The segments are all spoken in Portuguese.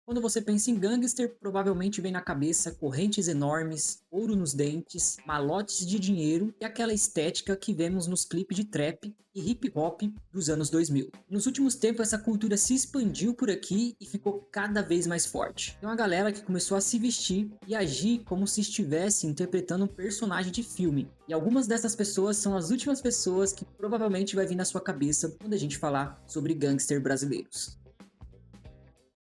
Quando você pensa em gangster, provavelmente vem na cabeça correntes enormes, ouro nos dentes, malotes de dinheiro e aquela estética que vemos nos clipes de trap e hip hop dos anos 2000. Nos últimos tempos, essa cultura se expandiu por aqui e ficou cada vez mais forte. Tem uma galera que começou a se vestir e agir como se estivesse interpretando um personagem de filme. E algumas dessas pessoas são as últimas pessoas que provavelmente vai vir na sua cabeça quando a gente falar sobre gangster brasileiros.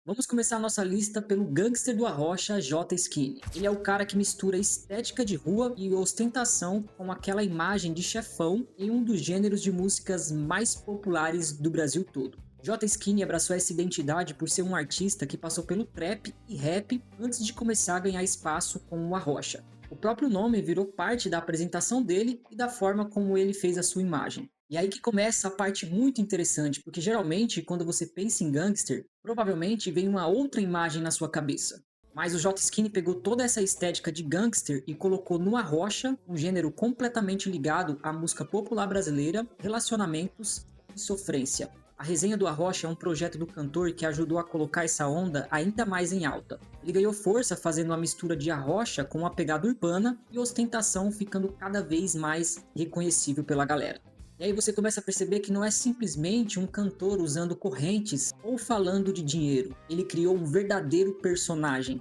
Vamos começar a nossa lista pelo gangster do Arrocha, J Skinny. Ele é o cara que mistura estética de rua e ostentação com aquela imagem de chefão em um dos gêneros de músicas mais populares do Brasil todo. J Skinny abraçou essa identidade por ser um artista que passou pelo trap e rap antes de começar a ganhar espaço com o Arrocha. O próprio nome virou parte da apresentação dele e da forma como ele fez a sua imagem. E aí que começa a parte muito interessante, porque geralmente quando você pensa em gangster, provavelmente vem uma outra imagem na sua cabeça. Mas o J Skinny pegou toda essa estética de gangster e colocou no Arrocha, um gênero completamente ligado à música popular brasileira, relacionamentos e sofrência. A resenha do Arrocha é um projeto do cantor que ajudou a colocar essa onda ainda mais em alta. Ele ganhou força fazendo uma mistura de Arrocha com uma pegada urbana e ostentação, ficando cada vez mais reconhecível pela galera. E aí você começa a perceber que não é simplesmente um cantor usando correntes ou falando de dinheiro. Ele criou um verdadeiro personagem.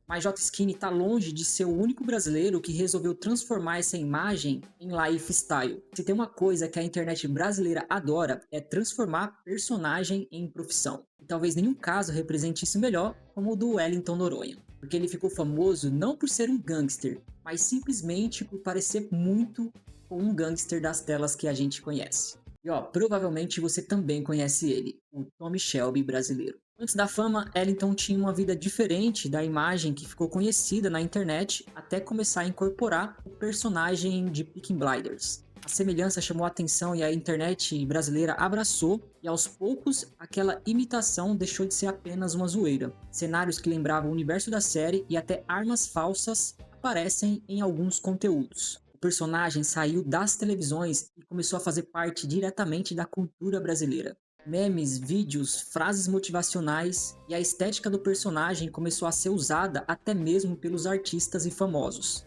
Mas J Skinny tá longe de ser o único brasileiro que resolveu transformar essa imagem em lifestyle. Se tem uma coisa que a internet brasileira adora, é transformar personagem em profissão. E talvez nenhum caso represente isso melhor como o do Wellington Noronha. Porque ele ficou famoso não por ser um gangster, mas simplesmente por parecer muito com um gangster das telas que a gente conhece. E provavelmente você também conhece ele, o Tommy Shelby brasileiro. Antes da fama, Ellington tinha uma vida diferente da imagem que ficou conhecida na internet até começar a incorporar o personagem de Peaky Blinders. A semelhança chamou a atenção e a internet brasileira abraçou, e aos poucos aquela imitação deixou de ser apenas uma zoeira. Cenários que lembravam o universo da série e até armas falsas aparecem em alguns conteúdos. O personagem saiu das televisões e começou a fazer parte diretamente da cultura brasileira. Memes, vídeos, frases motivacionais e a estética do personagem começou a ser usada até mesmo pelos artistas e famosos.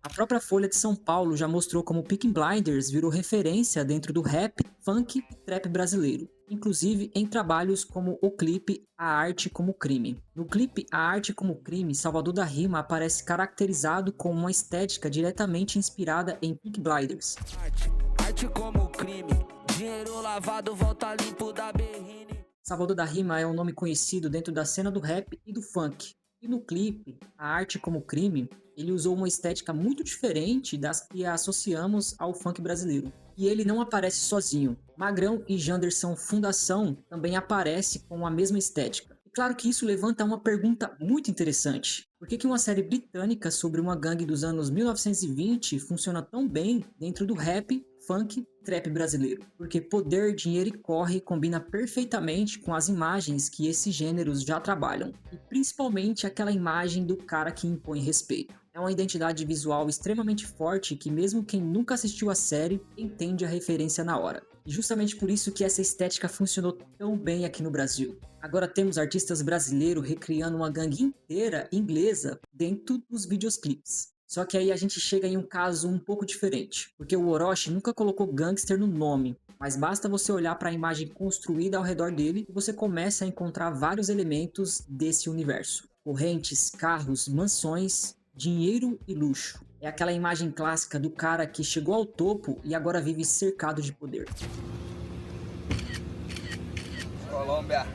A própria Folha de São Paulo já mostrou como Peaky Blinders virou referência dentro do rap, funk e trap brasileiro, inclusive em trabalhos como o clipe A Arte como Crime. No clipe A Arte como Crime, Salvador da Rima aparece caracterizado com uma estética diretamente inspirada em Peaky Blinders. Arte como crime, dinheiro lavado volta limpo da berrine. Salvador da Rima é um nome conhecido dentro da cena do rap e do funk. E no clipe, A Arte como Crime, ele usou uma estética muito diferente das que associamos ao funk brasileiro. E ele não aparece sozinho. Magrão e Janderson Fundação também aparecem com a mesma estética. E claro que isso levanta uma pergunta muito interessante. Por que uma série britânica sobre uma gangue dos anos 1920 funciona tão bem dentro do rap, funk, trap brasileiro? Porque poder, dinheiro e corre combina perfeitamente com as imagens que esses gêneros já trabalham. E principalmente aquela imagem do cara que impõe respeito. É uma identidade visual extremamente forte que mesmo quem nunca assistiu a série entende a referência na hora. E justamente por isso que essa estética funcionou tão bem aqui no Brasil. Agora temos artistas brasileiros recriando uma gangue inteira inglesa dentro dos videoclipes. Só que aí a gente chega em um caso um pouco diferente, porque o Orochi nunca colocou gangster no nome, mas basta você olhar para a imagem construída ao redor dele e você começa a encontrar vários elementos desse universo. Correntes, carros, mansões, dinheiro e luxo. É aquela imagem clássica do cara que chegou ao topo e agora vive cercado de poder. Colômbia.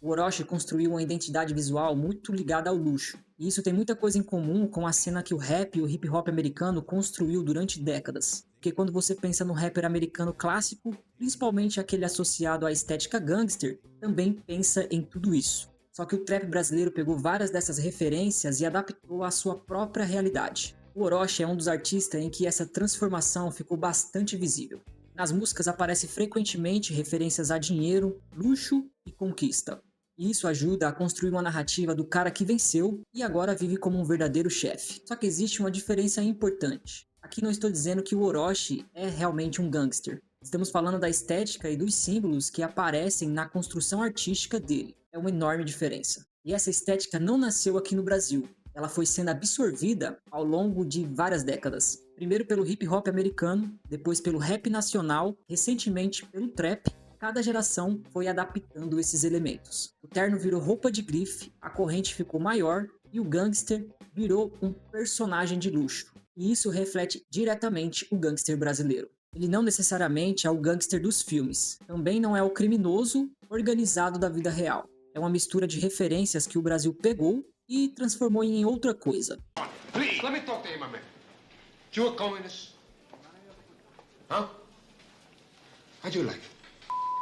O Orochi construiu uma identidade visual muito ligada ao luxo. E isso tem muita coisa em comum com a cena que o rap e o hip hop americano construiu durante décadas. Porque quando você pensa no rapper americano clássico, principalmente aquele associado à estética gangster, também pensa em tudo isso. Só que o trap brasileiro pegou várias dessas referências e adaptou à sua própria realidade. O Orochi é um dos artistas em que essa transformação ficou bastante visível. Nas músicas aparecem frequentemente referências a dinheiro, luxo e conquista. E isso ajuda a construir uma narrativa do cara que venceu e agora vive como um verdadeiro chefe. Só que existe uma diferença importante. Aqui não estou dizendo que o Orochi é realmente um gangster. Estamos falando da estética e dos símbolos que aparecem na construção artística dele. É uma enorme diferença. E essa estética não nasceu aqui no Brasil. Ela foi sendo absorvida ao longo de várias décadas. Primeiro pelo hip hop americano, depois pelo rap nacional, recentemente pelo trap. Cada geração foi adaptando esses elementos. O terno virou roupa de grife, a corrente ficou maior e o gangster virou um personagem de luxo. E isso reflete diretamente o gangster brasileiro. Ele não necessariamente é o gangster dos filmes, também não é o criminoso organizado da vida real. É uma mistura de referências que o Brasil pegou e transformou em outra coisa. Please, let me talk to him a minute. You a communist? Huh? How'd you like it?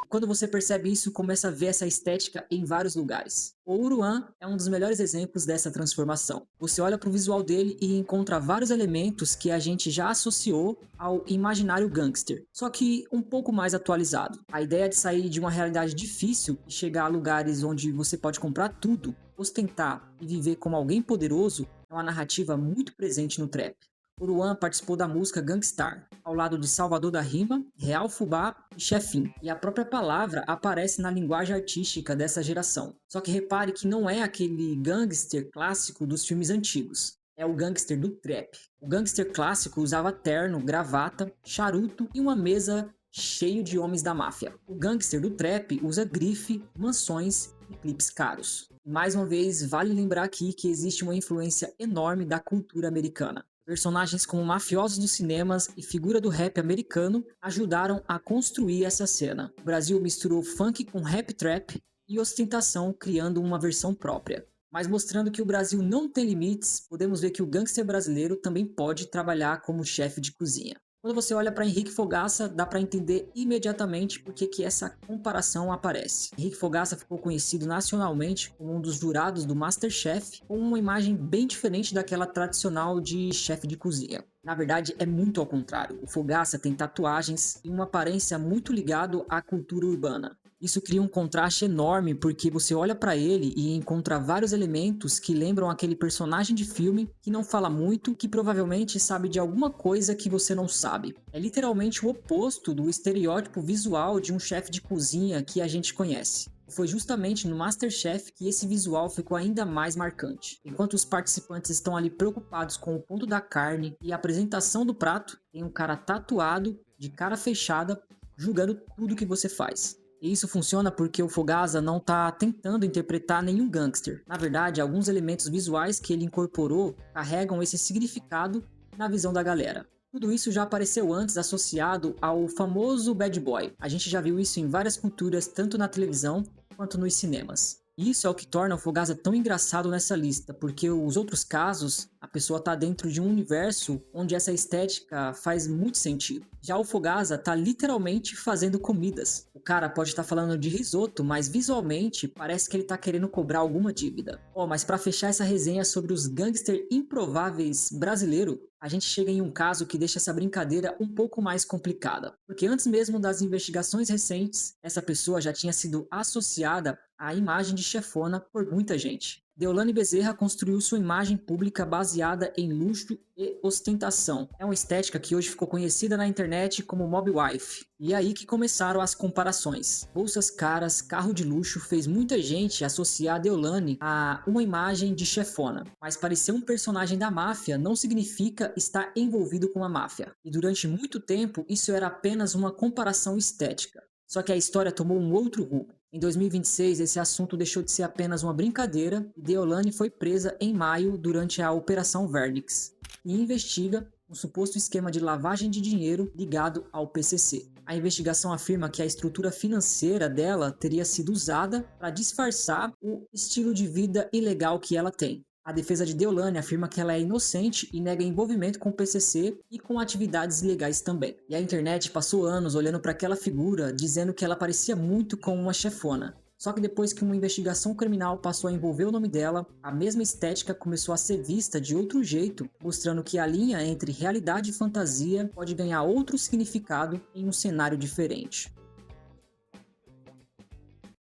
Quando você percebe isso, começa a ver essa estética em vários lugares. O Uruan é um dos melhores exemplos dessa transformação. Você olha para o visual dele e encontra vários elementos que a gente já associou ao imaginário gangster, só que um pouco mais atualizado. A ideia de sair de uma realidade difícil e chegar a lugares onde você pode comprar tudo, ostentar e viver como alguém poderoso é uma narrativa muito presente no trap. Uruan participou da música Gangstar, ao lado de Salvador da Rima, Real Fubá e Chefim, e a própria palavra aparece na linguagem artística dessa geração. Só que repare que não é aquele gangster clássico dos filmes antigos, é o gangster do trap. O gangster clássico usava terno, gravata, charuto e uma mesa cheio de homens da máfia. O gangster do trap usa grife, mansões e clipes caros. Mais uma vez, vale lembrar aqui que existe uma influência enorme da cultura americana. Personagens como mafiosos dos cinemas e figura do rap americano ajudaram a construir essa cena. O Brasil misturou funk com rap trap e ostentação, criando uma versão própria. Mas mostrando que o Brasil não tem limites, podemos ver que o gangster brasileiro também pode trabalhar como chefe de cozinha. Quando você olha para Henrique Fogaça, dá para entender imediatamente por que essa comparação aparece. Henrique Fogaça ficou conhecido nacionalmente como um dos jurados do MasterChef, com uma imagem bem diferente daquela tradicional de chefe de cozinha. Na verdade, é muito ao contrário. O Fogaça tem tatuagens e uma aparência muito ligado à cultura urbana. Isso cria um contraste enorme porque você olha para ele e encontra vários elementos que lembram aquele personagem de filme que não fala muito, que provavelmente sabe de alguma coisa que você não sabe. É literalmente o oposto do estereótipo visual de um chefe de cozinha que a gente conhece. Foi justamente no MasterChef que esse visual ficou ainda mais marcante. Enquanto os participantes estão ali preocupados com o ponto da carne e a apresentação do prato, tem um cara tatuado, de cara fechada, julgando tudo que você faz. E isso funciona porque o Fogaça não está tentando interpretar nenhum gangster. Na verdade, alguns elementos visuais que ele incorporou carregam esse significado na visão da galera. Tudo isso já apareceu antes associado ao famoso bad boy. A gente já viu isso em várias culturas, tanto na televisão quanto nos cinemas. E isso é o que torna o Fogaça tão engraçado nessa lista, porque os outros casos, a pessoa está dentro de um universo onde essa estética faz muito sentido. Já o Fogaça está literalmente fazendo comidas. O cara pode estar falando de risoto, mas visualmente parece que ele está querendo cobrar alguma dívida. Mas para fechar essa resenha sobre os gangster improváveis brasileiro, a gente chega em um caso que deixa essa brincadeira um pouco mais complicada. Porque antes mesmo das investigações recentes, essa pessoa já tinha sido associada à imagem de chefona por muita gente. Deolane Bezerra construiu sua imagem pública baseada em luxo e ostentação. É uma estética que hoje ficou conhecida na internet como mob wife. E é aí que começaram as comparações. Bolsas caras, carro de luxo fez muita gente associar a Deolane a uma imagem de chefona. Mas parecer um personagem da máfia não significa estar envolvido com a máfia. E durante muito tempo isso era apenas uma comparação estética. Só que a história tomou um outro rumo. Em 2026, esse assunto deixou de ser apenas uma brincadeira e Deolane foi presa em maio durante a Operação Vernix e investiga um suposto esquema de lavagem de dinheiro ligado ao PCC. A investigação afirma que a estrutura financeira dela teria sido usada para disfarçar o estilo de vida ilegal que ela tem. A defesa de Deolane afirma que ela é inocente e nega envolvimento com o PCC e com atividades ilegais também. E a internet passou anos olhando para aquela figura, dizendo que ela parecia muito com uma chefona. Só que depois que uma investigação criminal passou a envolver o nome dela, a mesma estética começou a ser vista de outro jeito, mostrando que a linha entre realidade e fantasia pode ganhar outro significado em um cenário diferente.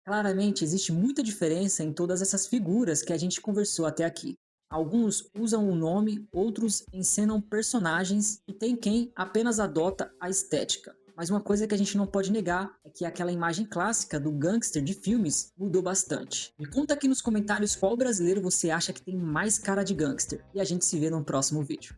Claramente, existe muita diferença em todas essas figuras que a gente conversou até aqui. Alguns usam o nome, outros encenam personagens e tem quem apenas adota a estética. Mas uma coisa que a gente não pode negar é que aquela imagem clássica do gangster de filmes mudou bastante. Me conta aqui nos comentários qual brasileiro você acha que tem mais cara de gangster e a gente se vê no próximo vídeo.